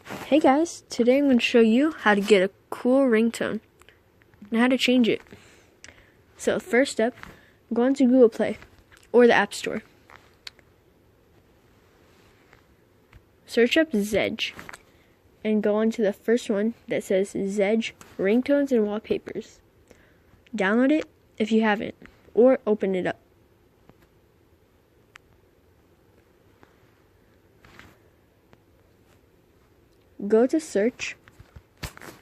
Hey guys, today I'm going to show you how to get a cool ringtone and how to change it. So first up, go on to Google Play or the App Store. Search up Zedge and go on to the first one that says Zedge Ringtones and Wallpapers. Download it if you haven't, or open it up. Go to search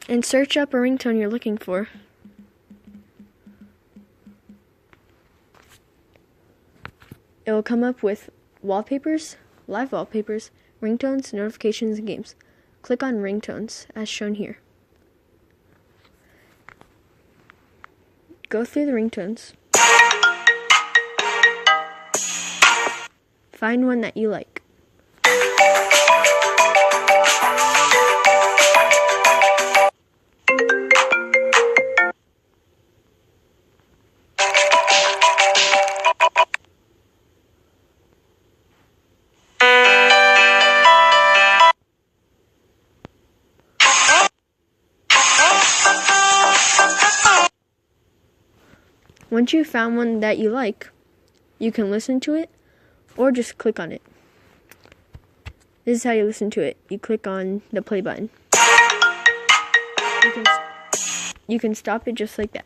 and search up a ringtone you're looking for. It will come up with wallpapers, live wallpapers, ringtones, notifications, and games. Click on ringtones as shown here. Go through the ringtones. Find one that you like. Once you've found one that you like, you can listen to it or just click on it. This is how you listen to it. You click on the play button. You can stop it just like that.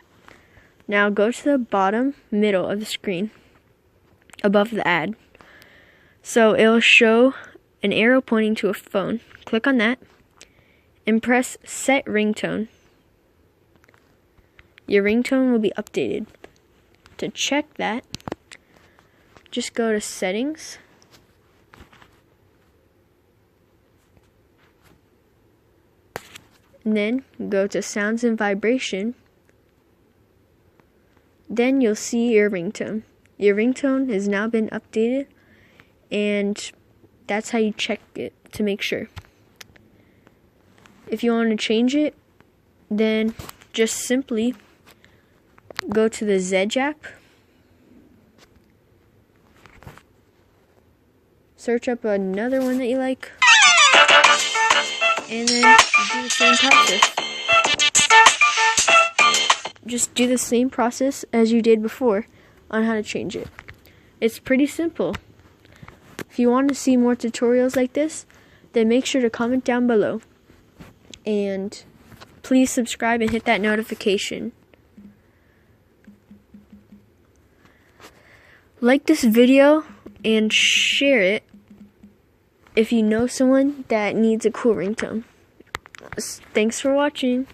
Now go to the bottom middle of the screen above the ad. So it will show an arrow pointing to a phone. Click on that and press Set Ringtone. Your ringtone will be updated. To check that, just go to Settings, and then go to Sounds and Vibration. Then you'll see your ringtone. Your ringtone has now been updated, and that's how you check it to make sure. If you want to change it, then just simply go to the Zedge app, search up another one that you like, and then do the same process. Just do the same process as you did before on how to change it. It's pretty simple. If you want to see more tutorials like this, then make sure to comment down below. And please subscribe and hit that notification. Like this video and share it if you know someone that needs a cool ringtone. Thanks for watching.